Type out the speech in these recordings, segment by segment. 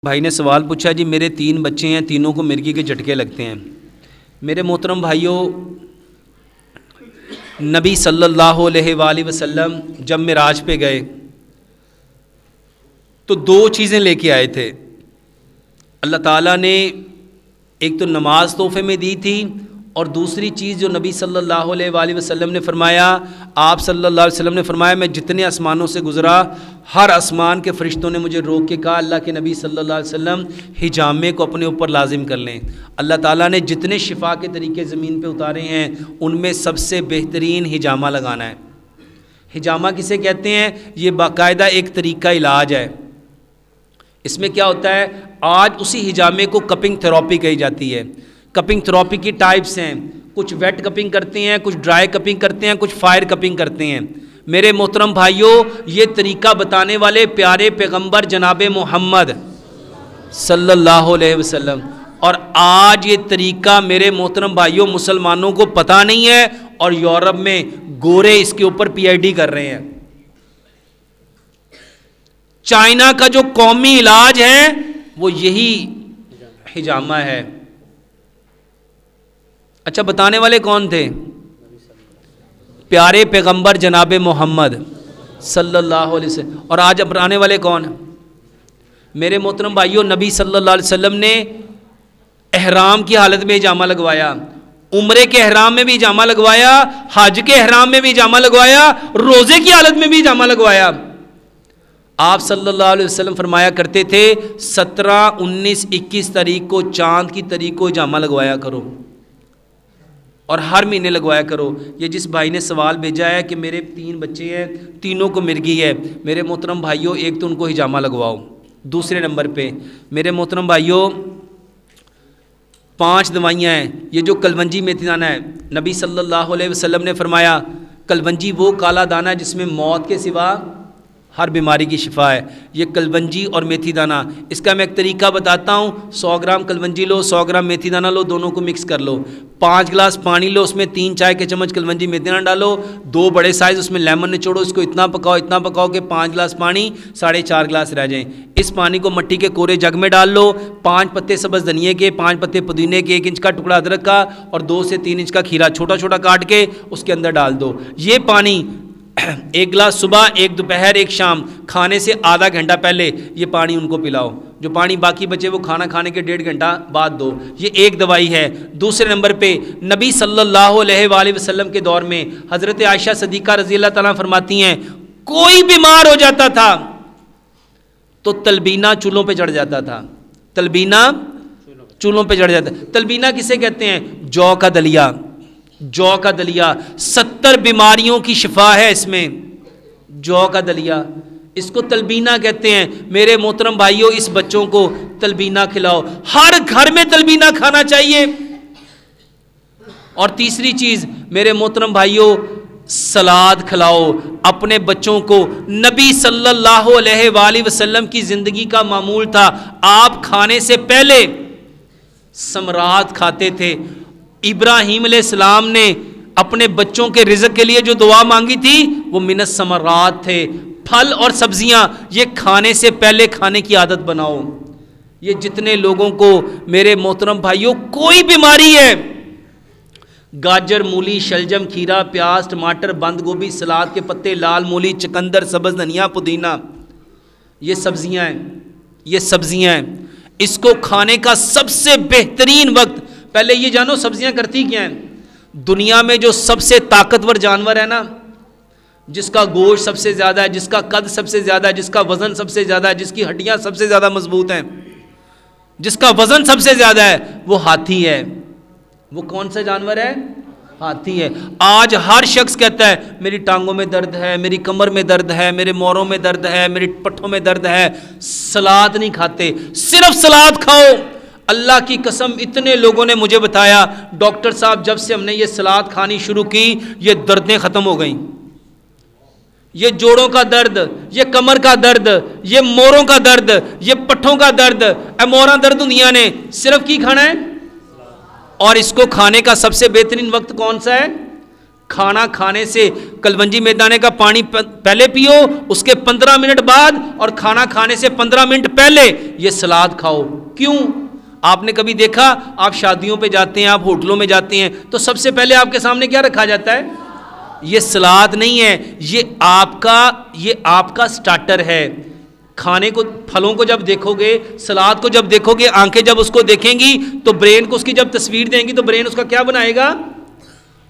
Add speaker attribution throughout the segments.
Speaker 1: بھائی نے سوال پوچھا جی میرے 3 بچے ہیں، تینوں کو مرغی کے جھٹکے لگتے ہیں۔ میرے محترم بھائیوں، نبی صلی اللہ علیہ وآلہ وسلم جب معراج پہ گئے تو 2 چیزیں لے کے آئے تھے۔ اللہ تعالیٰ نے ایک تو نماز تحفے میں دی تھی، اور دوسری چیز جو نبی صلی اللہ علیہ وآلہ وسلم نے فرمایا، آپ صلی اللہ علیہ وسلم نے فرمایا میں جتنے آسمانوں سے گزرا ہر آسمان کے فرشتوں نے مجھے روک کے کہا اللہ کے نبی صلی اللہ علیہ وسلم حجامے کو اپنے اوپر لازم کر لیں۔ اللہ تعالیٰ نے جتنے شفا کے طریقے زمین پہ اتارے ہیں ان میں سب سے بہترین حجامہ لگانا ہے۔ حجامہ کسے کہتے ہیں؟ یہ باقاعدہ ایک طریقہ علاج ہے۔ اس میں کیا ہوتا ہے، آج اسی حجامے کو کپنگ تھراپی کہی جاتی ہے۔ کپنگ تھراپی کی ٹائپس ہیں، کچھ ویٹ کپنگ کرتے ہیں، کچھ ڈرائی کپنگ کرتے ہیں، کچھ فائر کپنگ کرتے ہیں۔ میرے محترم بھائیوں، یہ طریقہ بتانے والے پیارے پیغمبر جناب محمد صلی اللہ علیہ وسلم، اور آج یہ طریقہ میرے محترم بھائیوں مسلمانوں کو پتہ نہیں ہے، اور یورپ میں گورے اس کے اوپر پی ایچ ڈی کر رہے ہیں۔ چائنا کا جو قومی علاج ہے وہ یہی حجامہ ہے۔ اچھا، بتانے والے کون تھے؟ پیارے پیغمبر جناب محمد صلی اللہ علیہ وسلم۔ اور آج بتانے والے کون؟ میرے محترم بھائیوں، نبی صلی اللہ علیہ وسلم نے احرام کی حالت میں حجامہ لگوایا، عمرے کے احرام میں بھی حجامہ لگوایا، حج کے احرام میں بھی حجامہ لگوایا، روزے کی حالت میں بھی حجامہ لگوایا۔ آپ صلی اللہ علیہ وسلم فرمایا کرتے تھے 17، 19، 21 تاریخ کو چاند کی تاریخ کو حجامہ لگوایا کرو، اور ہر مہینے لگوایا کرو۔ یہ جس بھائی نے سوال بھیجا ہے کہ میرے 3 بچے ہیں، تینوں کو مرغی ہے، میرے محترم بھائیوں ایک تو ان کو حجامہ لگواؤ۔ دوسرے نمبر پہ میرے محترم بھائیوں 5 دوائیاں ہیں۔ یہ جو کلونجی میتھی دانہ ہے، نبی صلی اللہ علیہ وسلم نے فرمایا کلونجی وہ کالا دانہ ہے جس میں موت کے سوا ہر بیماری کی شفا ہے۔ یہ کلونجی اور میتھی دانہ، اس کا میں ایک طریقہ بتاتا ہوں۔ 100 گرام کلونجی لو، 100 گرام میتھی دانہ لو، دونوں کو مکس کر لو۔ 5 گلاس پانی لو، اس میں 3 چائے کے چمچ کلونجی میتھی دانہ ڈالو، 2 بڑے سائز اس میں لیمن نچوڑو، اس کو اتنا پکاؤ کہ 5 گلاس پانی 4.5 گلاس رہ جائیں۔ اس پانی کو مٹی کے کورے جگ میں ڈال لو۔ 5 پتے سبز دھنیے کے، 5 پتے پودینے کے، 1 انچ کا ٹکڑا ادرک کا، اور 2 سے 3 انچ کا کھیرا چھوٹا چھوٹا کاٹ کے اس کے اندر ڈال دو۔ یہ پانی 1 گلاس صبح، 1 دوپہر، 1 شام، کھانے سے آدھا گھنٹہ پہلے یہ پانی ان کو پلاؤ۔ جو پانی باقی بچے وہ کھانا کھانے کے 1.5 گھنٹہ بعد دو۔ یہ ایک دوائی ہے۔ دوسرے نمبر پہ نبی صلی اللہ علیہ وآلہ وسلم کے دور میں حضرت عائشہ صدیقہ رضی اللہ تعالیٰ فرماتی ہیں کوئی بیمار ہو جاتا تھا تو تلبینہ چولہوں پہ چڑھ جاتا تھا۔ تلبینہ چولہوں پہ چڑھ جاتا۔ تلبینہ کسے کہتے ہیں؟ جو کا دلیا۔ جو کا دلیا 70 بیماریوں کی شفا ہے اس میں۔ جو کا دلیا، اس کو تلبینہ کہتے ہیں۔ میرے محترم بھائیوں اس بچوں کو تلبینہ کھلاؤ، ہر گھر میں تلبینہ کھانا چاہیے۔ اور تیسری چیز میرے محترم بھائیوں سلاد کھلاؤ اپنے بچوں کو۔ نبی صلی اللہ علیہ وآلہ وسلم کی زندگی کا معمول تھا، آپ کھانے سے پہلے ثمرات کھاتے تھے۔ ابراہیم علیہ السلام نے اپنے بچوں کے رزق کے لیے جو دعا مانگی تھی وہ من الثمرات تھے، پھل اور سبزیاں۔ یہ کھانے سے پہلے کھانے کی عادت بناؤ۔ یہ جتنے لوگوں کو میرے محترم بھائیوں کوئی بیماری ہے، گاجر، مولی، شلجم، کھیرا، پیاز، ٹماٹر، بند گوبھی، سلاد کے پتے، لال مولی، چقندر، سبز دھنیا، پودینہ، یہ سبزیاں ہیں، یہ سبزیاں ہیں۔ اس کو کھانے کا سب سے بہترین وقت، پہلے یہ جانو سبزیاں کرتی کیا ہیں۔ دنیا میں جو سب سے طاقتور جانور ہے نا، جس کا گوشت سب سے زیادہ ہے، جس کا قد سب سے زیادہ ہے، جس کا وزن سب سے زیادہ ہے، جس کی ہڈیاں سب سے زیادہ مضبوط ہیں، جس کا وزن سب سے زیادہ ہے، وہ ہاتھی ہے۔ وہ کون سا جانور ہے؟ ہاتھی ہے۔ آج ہر شخص کہتا ہے میری ٹانگوں میں درد ہے، میری کمر میں درد ہے، میرے موڑوں میں درد ہے، میری پٹھوں میں درد ہے۔ سلاد نہیں کھاتے، صرف سلاد کھاؤ۔ اللہ کی قسم اتنے لوگوں نے مجھے بتایا ڈاکٹر صاحب جب سے ہم نے یہ سلاد کھانی شروع کی یہ دردیں ختم ہو گئیں۔ یہ جوڑوں کا درد، یہ کمر کا درد، یہ موڑوں کا درد، یہ پٹھوں کا درد، اے موراں درد دنیا نے صرف کی کھانا ہے۔ اور اس کو کھانے کا سب سے بہترین وقت کون سا ہے؟ کھانا کھانے سے کلونجی میتھی دانے کا پانی پہلے پیو، اس کے 15 منٹ بعد، اور کھانا کھانے سے 15 منٹ پہلے یہ سلاد کھاؤ۔ کیوں؟ آپ نے کبھی دیکھا آپ شادیوں پہ جاتے ہیں، آپ ہوٹلوں میں جاتے ہیں تو سب سے پہلے آپ کے سامنے کیا رکھا جاتا ہے؟ یہ سلاد نہیں ہے، یہ آپ کا سٹارٹر ہے۔ کھانے کو، پھلوں کو جب دیکھو گے، سلاد کو جب دیکھو گے، آنکھیں جب اس کو دیکھیں گی تو برین کو اس کی جب تصویر دیں گی تو برین اس کا کیا بنائے گا؟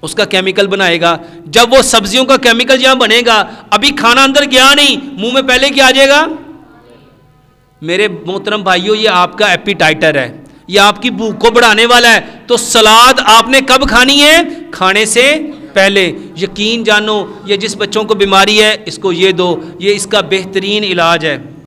Speaker 1: اس کا کیمیکل بنائے گا۔ جب وہ سبزیوں کا کیمیکل جہاں بنے گا، ابھی کھانا اندر گیا نہیں، منہ میں پہلے کیا آ جائے گا؟ میرے محترم بھائیوں، یہ آپ کا ایپیٹائٹر ہے، یہ آپ کی بھوک کو بڑھانے والا ہے۔ تو سلاد آپ نے کب کھانی ہے؟ کھانے سے پہلے۔ یقین جانو، یہ جس بچوں کو بیماری ہے اس کو یہ دو، یہ اس کا بہترین علاج ہے۔